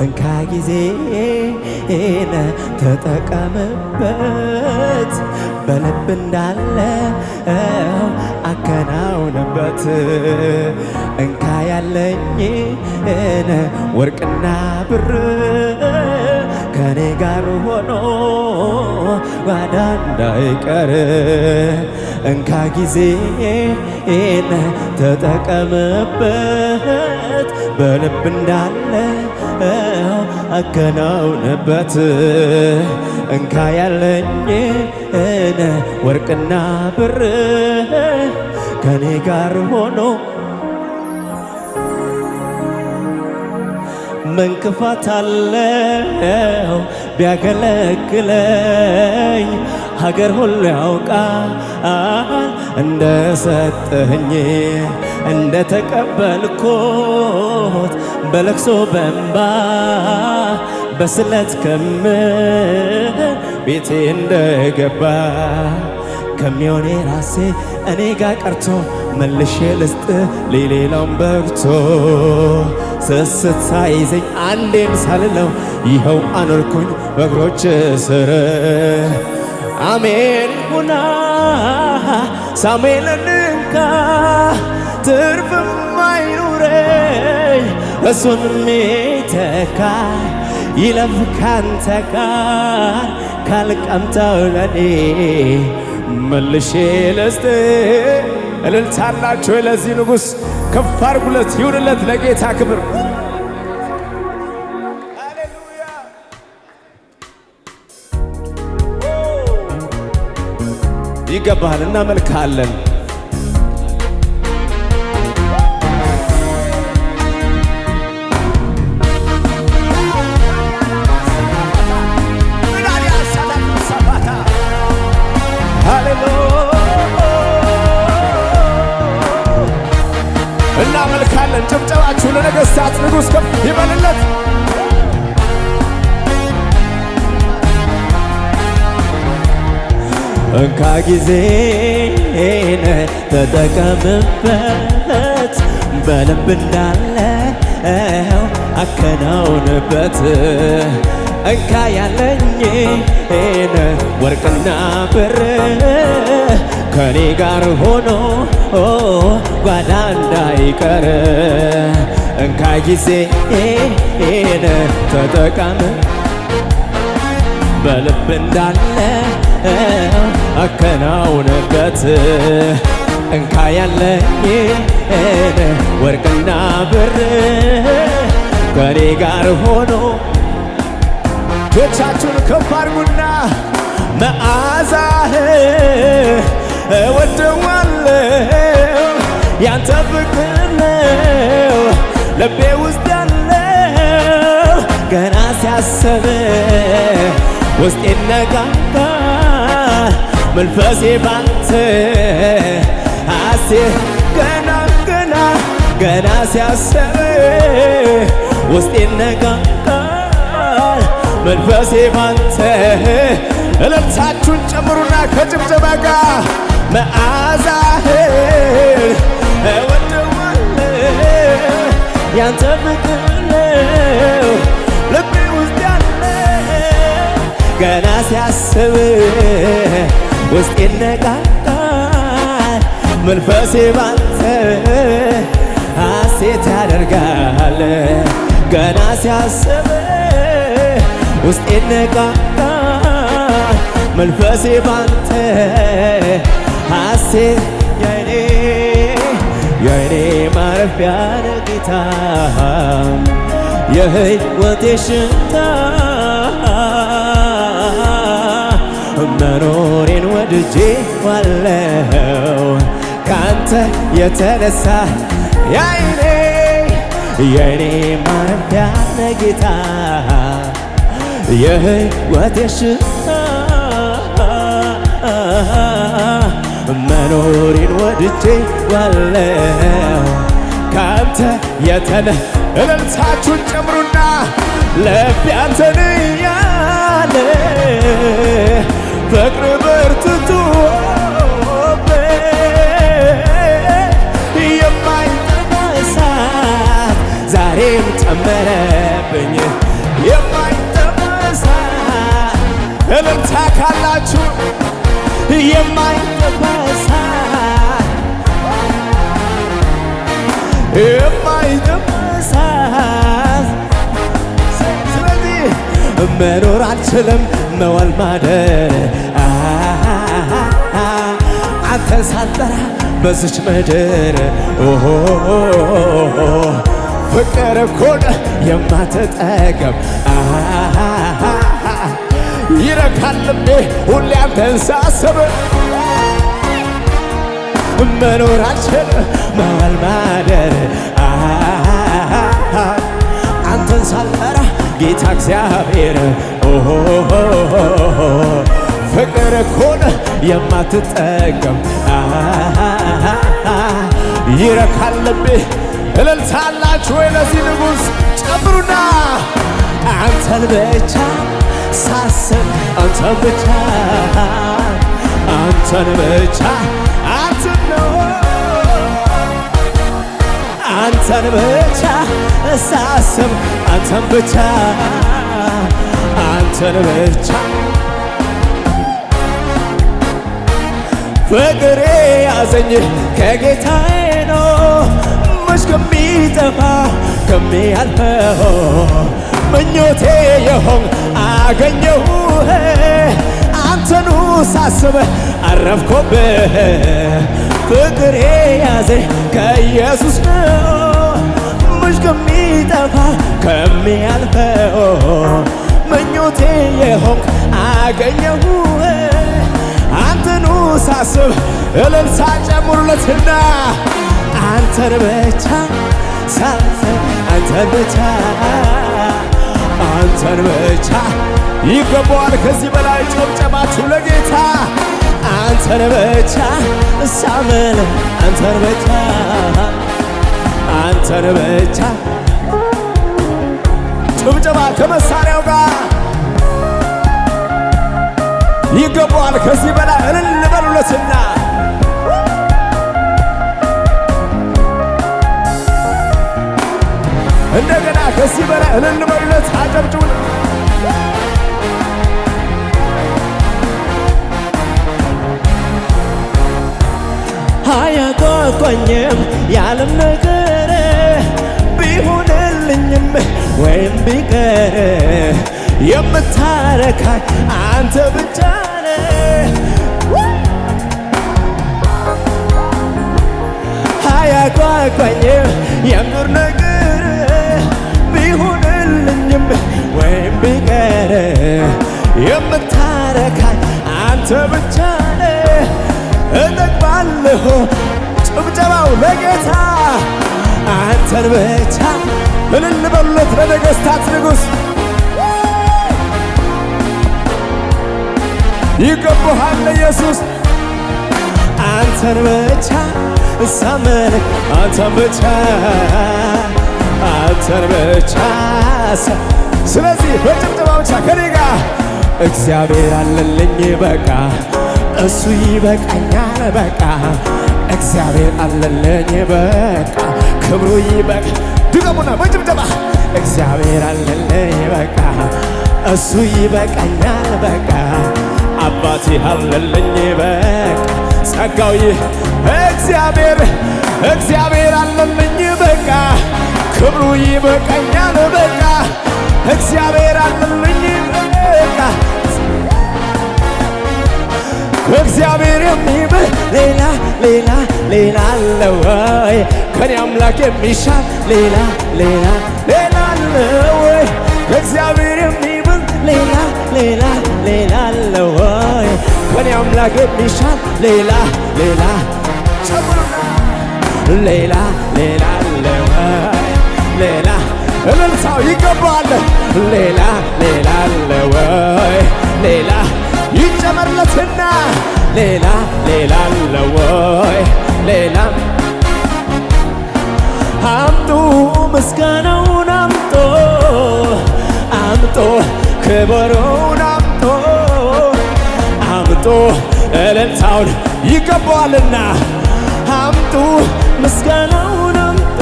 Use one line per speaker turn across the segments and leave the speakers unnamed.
እንካ ጊዜን ተጠቀምበት በልብ እንዳለ አከናውንበት እንካ ያለኝን ወርቅና ብር ከኔ ጋር ሆኖ ባዳ እንዳይቀር እንካ ጊዜን ተጠቀምበት በልብ እንዳለ አከናውንበት እንካ ያለኝን ወርቅና ብር ከኔ ጋር ሆኖ ምን ክፋት አለው ቢያገለግለኝ ሀገር ሁሉ ያውቃል እንደሰጠኝ እንደተቀበልኩት በለቅሶ በእንባ በስለት ከምር ቤቴ እንደገባ ከሚሆን ራሴ እኔ ጋር ቀርቶ መልሼ ልስጥ ሌላውን በርቶ ስስት ሳይዘኝ አንዴም ሳልለው ይኸው አኖርኩኝ በእግሮች ስር አሜን ሁና ሳሙኤልን እንካ ትርፍም አይኑረኝ እሱን ሚተካ ይለፍ ካንተ ጋር ካልቀምተው ለኔ መልሼ ልስጥ እልልታላችሁ ለዚህ ንጉሥ ከፍ አድርጉለት ይሁንለት ለጌታ ክብር ሃሌሉያ ይገባሃል እናመልካለን እናመልካለን ጭብጨባችሁ ለነገሥታት ንጉሥ ከፍ ይበልለት እንካ ጊዜን ተጠቀምበት በልብ እንዳለው አከናውንበት እንካ ያለኝን ወርቅና ብር ከኔ ጋር ሆኖ ጓዳ እንዳይቀር እንካ ጊዜን ተጠቀም በልብ እንዳለ አከናውንበት እንካ ያለኝን ወርቅና ብር ከኔ ጋር ሆኖ እጆቻችሁን ከፍ አድርጉና መዓዛህ እወደዋለሁ ያንተ ፍቅር ነው ልቤ ውስጥ ያለው ገና ሲያስብ ውስጤ ይነቃቃል መንፈሴ ባንተ ሐሴት ገና ሲያስብ ውስጤ ይነቃቃል መንፈሴ ባንተ እልልታችሁን ጨምሩና ከጭብጨባ ጋር መዓዛህን እወደዋለሁ ያንተ ፍቅር ነው ልቤ ውስጥ ያለ ገና ሲያስብ ውስጤ ይነቃቃል መንፈሴ ባንተ ሐሴት ያደርጋል ገና ሲያስብ ውስጤ ይነቃቃል መንፈሴ ባንተ ሐሴት የኔ ማረፊያ ነህ ጌታ የሕይወቴ ሽታ መኖሬን ወድጄዋለሁ ካንተ የተነሳ የኔ ማረፊያ ነህ ጌታ የሕይወቴ ሽታ መኖሬን ወድጄዋለሁ ካንተ እልልታችሁን ጨምሩና ልቤ አንተን እያለ ፍቅር በርትቶብኝ የማይጠፋ እሳት ዛሬም ጨመረብኝ እልልታላችሁ
የማይጠፋ እሳት
የማይጠፋ
እሳት
ስለዚህ
መኖር አልችልም መዋል ማደር አንተን ሳልጠራ በዝች ምድር
ፍቅር እኮ ነህ
የማትጠገብ
ይረካል ልቤ ሁሌ አንተን ሳስብ
መኖር አልችልም መዋል ማደር አንተን ሳልጠራ ጌታ እግዚአብሔር
ፍቅር እኮ ነህ
የማትጠገብ
ይረካል ልቤ እልልታላችሁ ወይ ለዚህ ንጉሥ ጨምሩና
አንተን ብቻ ሳስብ አንተን ብቻ አንተን ብቻ
አንተን ነው
አንተን ብቻ ሳስብ አንተን ብቻ አንተን ብቻ ፍቅሬ ያዘኝ ከጌታዬ ነው መች ከሚጠፋ ከሚያልፈው ምኞቴ የሆን አገኘሁህ አንተኑ ሳስብ አረፍኩብህ ፍቅሬ ያዘኝ ከኢየሱስ ነው መች ከሚጠፋ ከሚያልፈው ምኞቴ የሆን አገኘሁህ አንተኑ ሳስብ እልልታ ጨምሩለትና አንተን ብቻ ሳስብ አንተን ብቻ
አንተን ብቻ ይገባዋል ከዚህ በላይ ጨብጨባችሁ ለጌታ
አንተን ብቻ ሳምል አንተን ብቻ አንተን ብቻ
ጭብጨባ ከመሳሪያው ጋር ይገባዋል ከዚህ በላይ እልል በሉለትና እንደገና ከዚህ በላይ እልል በሉለት አጨብጭቡን
አያጓጓኝም ያለም ነገር ቢሆንልኝም ወይም ቢቀር የምታረካኝ አንተ ብቻ ነህ አያጓጓኝም የምድር ነገር ቢሆንልኝም ወይም ቢቀር የምታረካኝ አንተ ብቻ ነህ እጠግባለሁ ጭብጨባው ለጌታ አንተን ብቻ
እልል በሉለት ለነገሥታት ንጉሥ ይገባሃል ለኢየሱስ
አንተን ብቻ ሳመልክ አንተን ብቻ አንተን ብቻ
ስለዚህ በጭብጨባ ብቻ ከኔ ጋር
እግዚአብሔር አለልኝ በቃ እሱ ይበቃኛል በቃ እግዚአብሔር አለልኝ በቃ ክብሩ ይበቃ
ድገሙና በጭብጨባ
እግዚአብሔር አለልኝ በቃ እሱ ይበቃኛል በቃ አባቴ አለልኝ በቃ ጸጋው
እግዚአብሔር አለልኝ በቃ ክብሩ ይበቃኛል በቃ እግዚአብሔር አለልኝ በቃ
እግዚአብሔር የሚብል ሌላ አለ ወይ? ከኔ አምላክ የሚሻል ሌላ አለ ወይ? እግዚአብሔር የሚብል ሌላ አለ ወይ? ከኔ አምላክ የሚሻል ሌላ አለ ወይ? ሌላ
እልልታው ይገባዋል
ሌላ አለ ወይ? ሌላ
ይጨመርለትና
ሌላ አለ ወይ? ሌላ አምጡ ምስጋናውን አምጡ ክብሩን አምጡ እልልታውን
ይገባዋልና
አምጡ ምስጋናውን አምጡ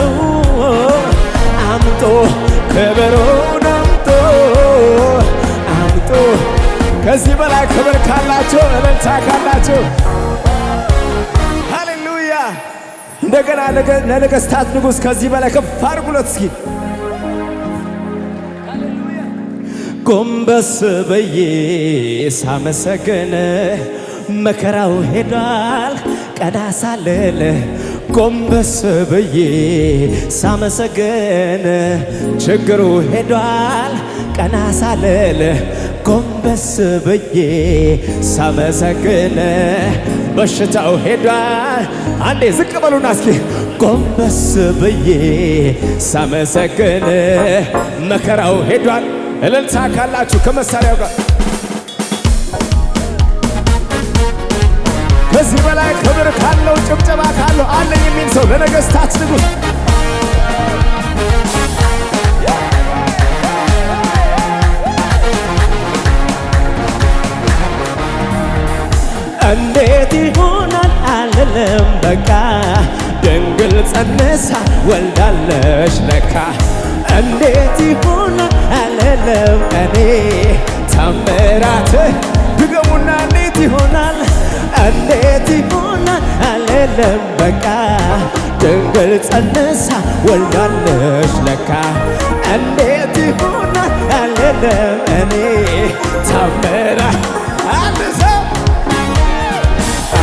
ክብሩን አምጡ
ከዚህ በላይ ክብር ካላችሁ እልልታ ካላችሁ ሃሌሉያ። እንደገና ለነገሥታት ንጉሥ ከዚህ በላይ ከፍ አድርጉለት እስኪ።
ጎንበስ ብዬ ሳመሰግን መከራው ሄዷል ቀና ሳልል ጎንበስ ብዬ ሳመሰግን ችግሩ ሄዷል ቀና ሳልል ጎንበስ ብዬ ሳመሰግን በሽታው ሄዷል። አንዴ ዝቅ በሉና እስኪ ጎንበስ ብዬ ሳመሰግን መከራው ሄዷል። እልልታ ካላችሁ ከመሳሪያው ጋር ከዚህ በላይ ክብር ካለው ጭብጨባ ካለው አለኝ የሚል ሰው ለነገሥታት ንጉሥ እንዴት ይሆናል አልልም በቃ ድንግል ጸንሳ ወልዳለች ለካ እንዴት ይሆናል አልልም እኔ ታምራት ድገሙና እንዴት ይሆናል እንዴት ይሆናል አልልም በቃ ድንግል ጸንሳ ወልዳለች ለካ እንዴት ይሆናል አልልም እኔ ታምራት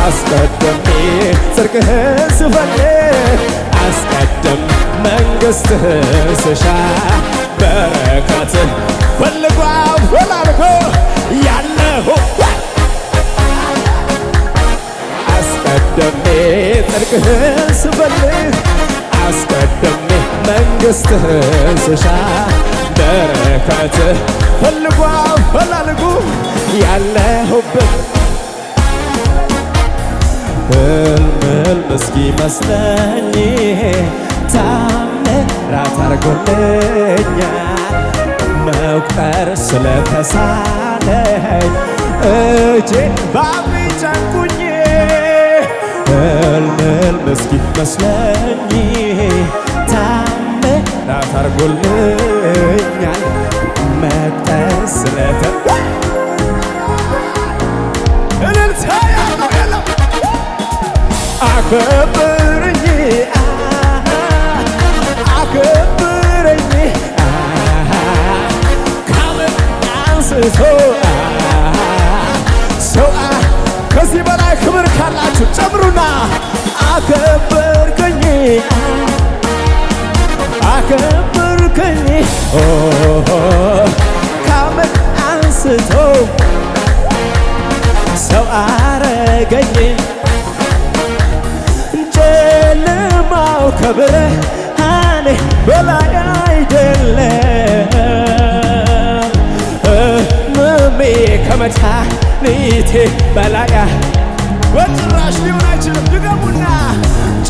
አስቀድሜ ጽድቅህን ስፈልግ አስቀድም መንግሥትህን ስሻ በረከትህ ፈልጓ ፈላልጎ ያለሁ አስቀድሜ ጽድቅህን ስፈልግ አስቀድሜ መንግሥትህን ስሻ በረከትህ ፈልጓ ፈላልጎ ያለሁበት ህልም እስኪመስለኝ ታምራት አድርጎልኛል መቁጠር ስለተሳነኝ እጄን ባፍ ጨንቁኝ ህልም እስኪመስለኝ ታምራት አድርጎልኛል መቁጠር እልልታ ያለው የለም አከብረኝ አከብረኝ ካምን አንስቶ ሰው ከዚህ በላይ ክብር ካላችሁ ጨምሩና አከበርከኝ አከበርከኝ ካምን አንስቶ ሰው አረገኝ ጨለማው ከብርሃኔ በላይ አይደለም ሕመሜ ከመድኃኒቴ በላይ በጭራሽ ሊሆን አይችልም። ድገሙና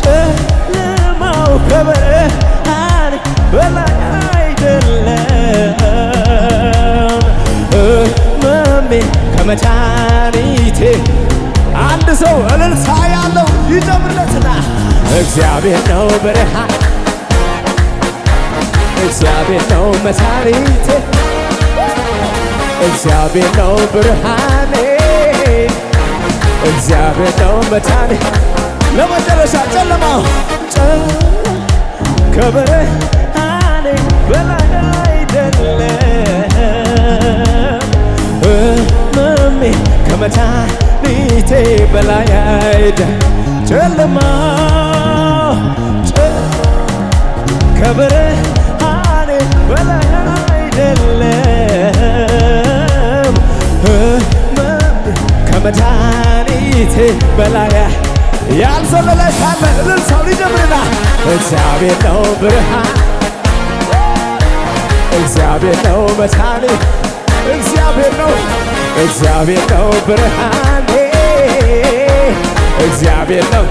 ጨለማው ከብርሃኔ በላይ አይደለም ሕመሜ ከመድኃኒቴ አንድ ሰው እልልታ ያለው ይጨምርለትና እግዚአብሔር ነው ብርሃን እግዚአብሔር ነው መድኃኒቴ እግዚአብሔር ነው ብርሃኔ እግዚአብሔር ነው መድኃኒቴ ለመጨረሻ ጨለማው ከብርሃኔ በላይ አይደለም ሕመሜ ከመድኃኒቴ በላይ አይደለም ጨለማው ከብርሃኔ በላይ አይደለም ሕመሜ ከመድኃኒቴ በላይ ያልዘለለ ካለ እልልታው ሊጀምርና እግዚአብሔር ነው ብርሃን እግዚአብሔር ነው መድኃኒቴ እግዚአብሔር ነው ብርሃኔ እግዚአብሔር ነው